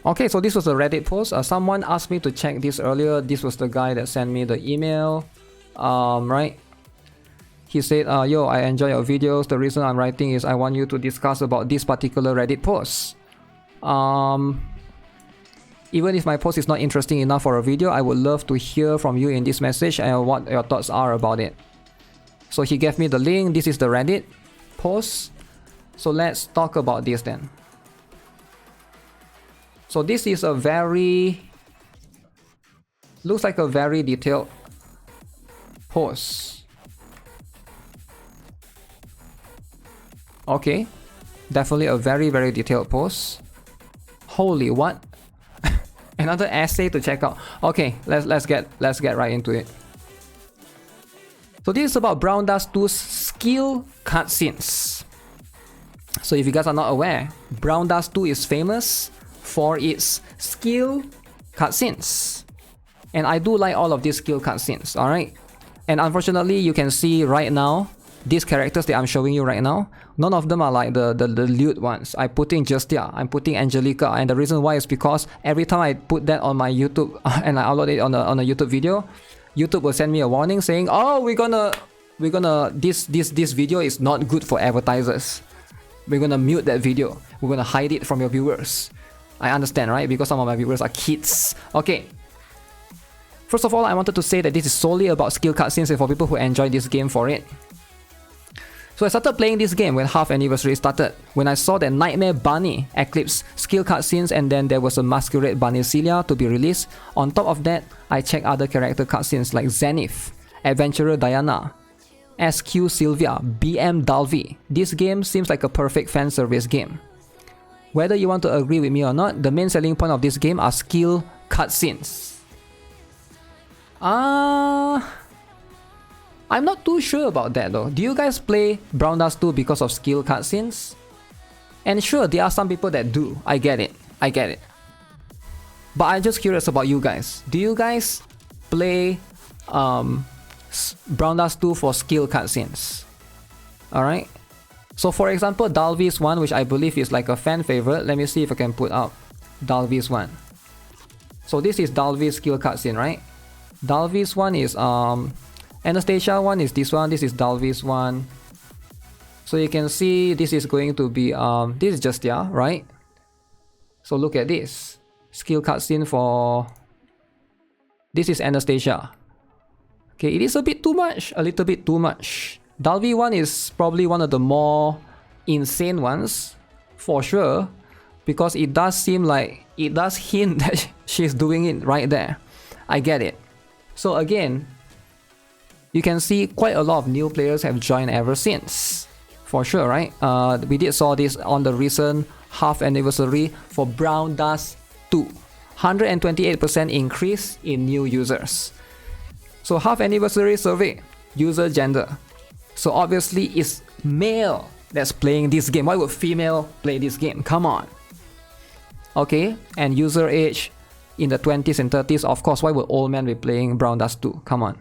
Okay, so this was a Reddit post. Someone asked me to check this earlier. This was the guy that sent me the email. Right? He said, yo, I enjoy your videos. The reason I'm writing is I want you to discuss about this particular Reddit post. Even if my post is not interesting enough for a video, I would love to hear from you in this message and what your thoughts are about it. So he gave me the link. This is the Reddit post. So let's talk about this then. So this is a looks like a very detailed post. Okay, definitely a very detailed post. Holy what? Another essay to check out. Okay, let's get right into it. So this is about Brown Dust 2's skill cutscenes. So if you guys are not aware, Brown Dust 2 is famous for its skill cutscenes. And I do like all of these skill cutscenes, alright? And unfortunately, you can see right now, these characters that I'm showing you right now, none of them are like the lewd ones. I put in Justia, I'm putting Angelica, and the reason why is because every time I put that on my YouTube and I upload it on a YouTube video, YouTube will send me a warning saying, oh, this video is not good for advertisers. We're gonna mute that video. We're gonna hide it from your viewers. I understand, right? Because some of my viewers are kids. Okay. First of all, I wanted to say that this is solely about skill cutscenes and for people who enjoy this game for it. So I started playing this game when Half Anniversary started, when I saw that Nightmare Bunny Eclipse skill cutscenes, and then there was a Masquerade Bunny Celia to be released. On top of that, I checked other character cutscenes like Zenith, Adventurer Diana, SQ Sylvia, BM Dalvi. This game seems like a perfect fan service game. Whether you want to agree with me or not, the main selling point of this game are skill cutscenes. I'm not too sure about that though. Do you guys play Brown Dust 2 because of skill cutscenes? And sure, there are some people that do. I get it. But I'm just curious about you guys. Do you guys play Brown Dust 2 for skill cutscenes? Alright. So for example, Dalvi's one, which I believe is like a fan favorite. Let me see if I can put up Dalvi's one. So this is Dalvi's skill cutscene, right? Dalvi's one is Anastasia one is this one. This is Dalvi's one. So you can see this is going to be this is Justia, right? So look at this skill cutscene for this is Anastasia. Okay, it is a bit too much, a little bit too much. Dalvi one is probably one of the more insane ones for sure, because it does seem like it does hint that she's doing it right there. I get it. So again, you can see quite a lot of new players have joined ever since, for sure, right? We did saw this on the recent Half Anniversary for Brown Dust 2. 128% increase in new users. So Half Anniversary survey, user gender. So obviously it's male that's playing this game. Why would female play this game? Come on. Okay, and user age in the 20s and 30s. Of course, why would old men be playing Brown Dust 2? Come on.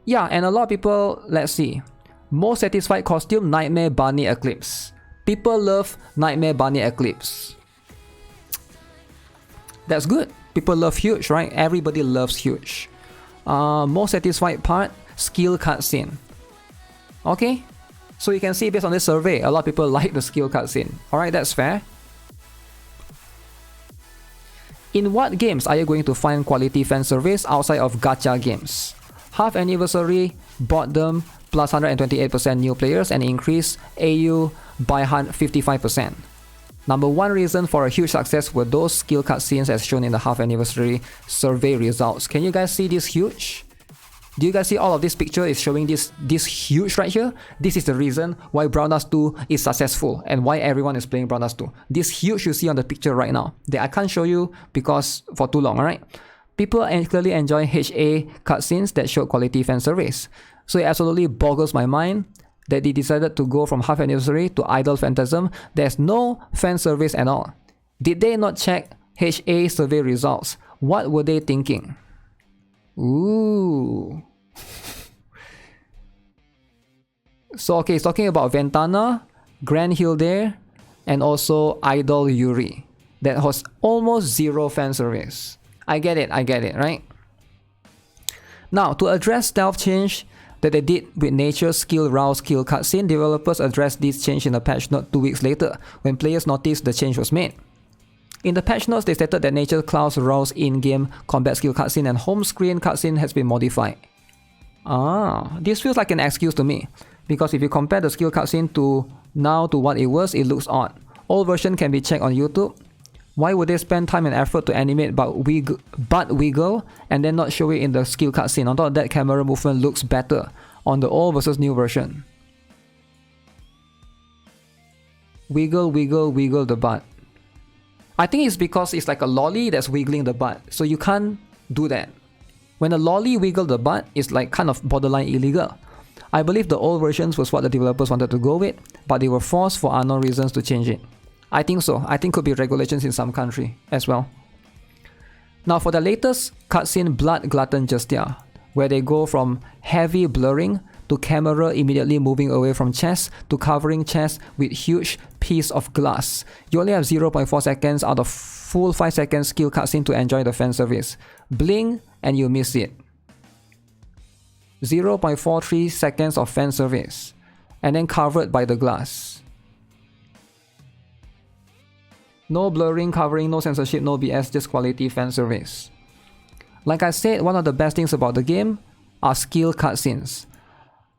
Yeah, and a lot of people, let's see. Most satisfied costume, Nightmare Bunny Eclipse. People love Nightmare Bunny Eclipse. That's good. People love Huge, right? Everybody loves Huge. Most satisfied part, skill cutscene. Okay, so you can see based on this survey, a lot of people like the skill cutscene. Alright, that's fair. In what games are you going to find quality fan service outside of gacha games? Half Anniversary bought them plus 128% new players and increased AU by 55%. Number one reason for a huge success were those skill cutscenes as shown in the Half Anniversary survey results. Can you guys see this huge? Do you guys see all of this picture is showing this huge right here? This is the reason why Brown Dust 2 is successful and why everyone is playing Brown Dust 2. This huge you see on the picture right now that I can't show you because for too long, alright? People clearly enjoy HA cutscenes that show quality fan service. So it absolutely boggles my mind that they decided to go from Half Anniversary to Idol Phantasm. There's no fan service at all. Did they not check HA survey results? What were they thinking? Ooh. So okay, it's talking about Ventana, Grand Hilde, and also Idol Yuri. that has almost zero fan service. I get it, right? Now, to address stealth change that they did with Nature's skill rouse kill cutscene, developers addressed this change in a patch note 2 weeks later, when players noticed the change was made. In the patch notes, they stated that Nature's Cloud's rouse in-game combat skill cutscene and home screen cutscene has been modified. This feels like an excuse to me, because if you compare the skill cutscene to now to what it was, it looks odd. Old version can be checked on YouTube. Why would they spend time and effort to animate butt wiggle and then not show it in the skill cutscene? On top of that, camera movement looks better on the old versus new version. Wiggle, wiggle, wiggle the butt. I think it's because it's like a lolly that's wiggling the butt, so you can't do that. When a lolly wiggle the butt, it's like kind of borderline illegal. I believe the old versions was what the developers wanted to go with, but they were forced for unknown reasons to change it. I think so. I think could be regulations in some country as well. Now for the latest cutscene Blood Glutton Justia, where they go from heavy blurring to camera immediately moving away from chest to covering chest with huge piece of glass. You only have 0.4 seconds out of full 5 seconds skill cutscene to enjoy the fan service. Blink and you miss it. 0.43 seconds of fan service and then covered by the glass. No blurring, covering, no censorship, no BS, just quality fan service. Like I said, one of the best things about the game are skill cutscenes.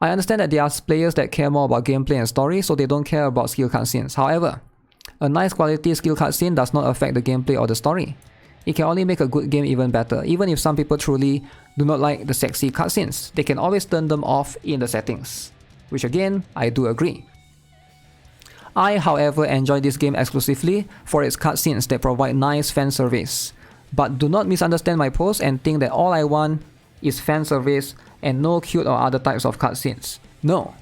I understand that there are players that care more about gameplay and story, so they don't care about skill cutscenes. However, a nice quality skill cutscene does not affect the gameplay or the story. It can only make a good game even better. Even if some people truly do not like the sexy cutscenes, they can always turn them off in the settings. Which again, I do agree. I, however, enjoy this game exclusively for its cutscenes that provide nice fan service. But do not misunderstand my post and think that all I want is fan service and no cute or other types of cutscenes. No.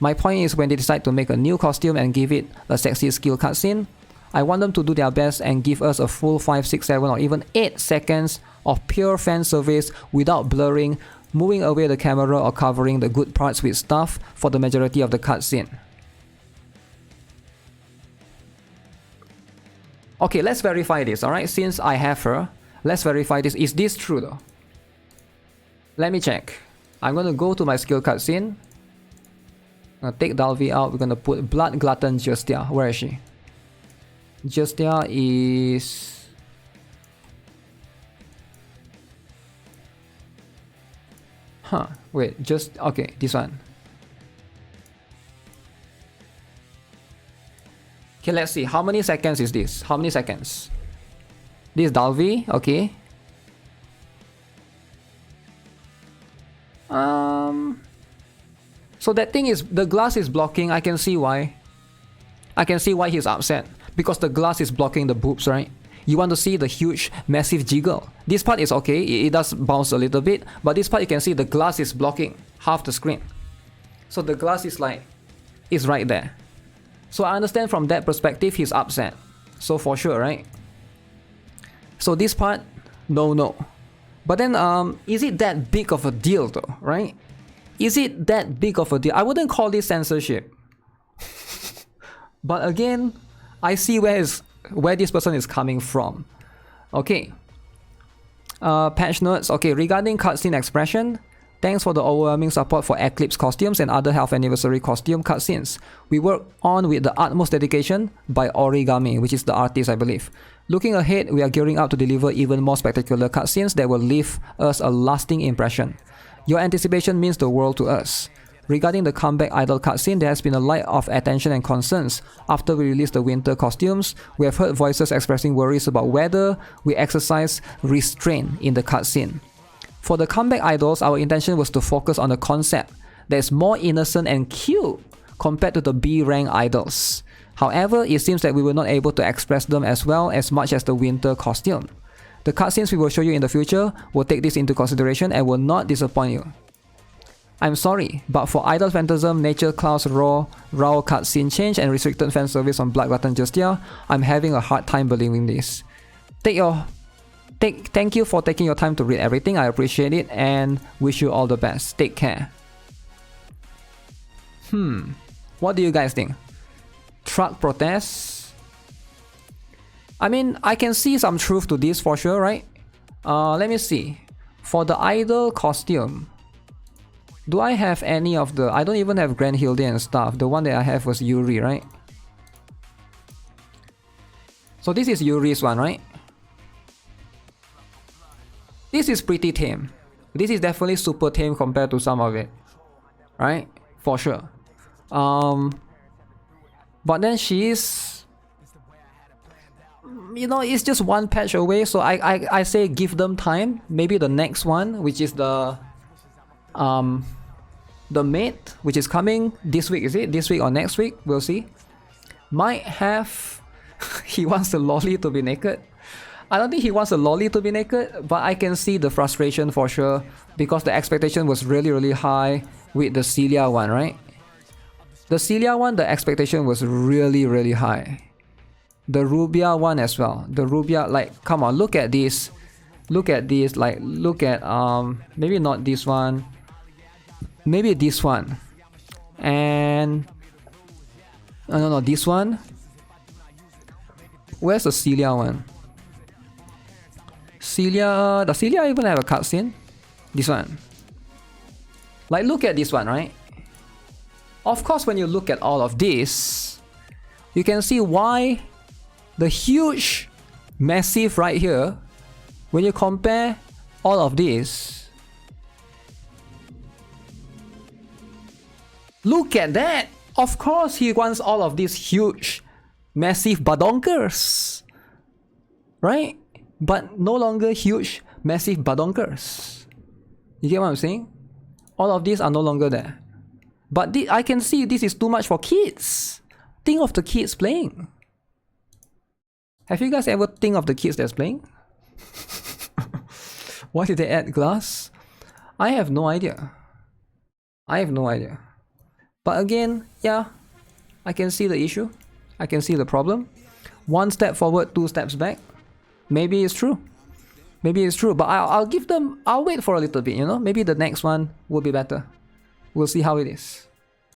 My point is when they decide to make a new costume and give it a sexy skill cutscene, I want them to do their best and give us a full 5, 6, 7 or even 8 seconds of pure fan service without blurring, moving away the camera or covering the good parts with stuff for the majority of the cutscene. Okay, let's verify this, alright? Since I have her, let's verify this. Is this true though? Let me check. I'm gonna go to my skill cutscene. I'm gonna take Dalvi out. We're gonna put Blood Glutton Justia. Where is she? Justia is... wait, okay, this one. Okay, let's see. How many seconds is this? How many seconds? This is Dalvi, okay. So that thing is, the glass is blocking. I can see why. I can see why he's upset. Because the glass is blocking the boobs, right? You want to see the huge, massive jiggle. This part is okay. It does bounce a little bit. But this part you can see the glass is blocking half the screen. So the glass is like, is right there. So I understand from that perspective, he's upset. So for sure, right? So this part, no. But then, is it that big of a deal though, right? Is it that big of a deal? I wouldn't call this censorship. But again, I see where this person is coming from. Okay. Patch notes. Okay, regarding cutscene expression, thanks for the overwhelming support for Eclipse costumes and other Health Anniversary costume cutscenes. We work on with the utmost dedication by Origami, which is the artist, I believe. Looking ahead, we are gearing up to deliver even more spectacular cutscenes that will leave us a lasting impression. Your anticipation means the world to us. Regarding the comeback idol cutscene, there has been a lot of attention and concerns. After we released the winter costumes, we have heard voices expressing worries about whether we exercise restraint in the cutscene. For the comeback idols, our intention was to focus on a concept that is more innocent and cute compared to the B-rank idols. However, it seems that we were not able to express them as well as much as the winter costume. The cutscenes we will show you in the future will take this into consideration and will not disappoint you. I'm sorry, but for Idol Phantasm, Nature Cloud's raw cutscene change and restricted fan service on Blood Glutton Justia, I'm having a hard time believing this. Thank you for taking your time to read everything, I appreciate it and wish you all the best. Take care. What do you guys think? Truck protests? I mean, I can see some truth to this for sure, right? Let me see. For the idol costume, do I have any of the... I don't even have Grand Hilde and stuff. The one that I have was Yuri, right? So this is Yuri's one, right? This is pretty tame. This is definitely super tame compared to some of it, right? For sure. But then she's... You know, it's just one patch away, so I say give them time. Maybe the next one, which is the mate, which is coming this week, is it? This week or next week? We'll see. Might have... he wants the lolly to be naked. I don't think he wants the lolly to be naked, but I can see the frustration for sure, because the expectation was really high with the Celia one, right? The Celia one, the expectation was really high. The Rubia one as well. The Rubia, like, come on, look at this. Look at this, like, look at, maybe not this one. Maybe this one. And... no, this one. Where's the Celia one? Celia... Does Celia even have a cutscene? This one. Like, look at this one, right? Of course, when you look at all of this, you can see why the huge, massive right here, when you compare all of this, look at that! Of course, he wants all of these huge, massive badonkers, right? But no longer huge, massive badonkers. You get what I'm saying? All of these are no longer there. But I can see this is too much for kids. Think of the kids playing. Have you guys ever think of the kids that's playing? Why did they add glass? I have no idea. I have no idea. But again, yeah, I can see the issue. I can see the problem. One step forward, two steps back. Maybe it's true. Maybe it's true. But I'll give them... I'll wait for a little bit, you know? Maybe the next one will be better. We'll see how it is.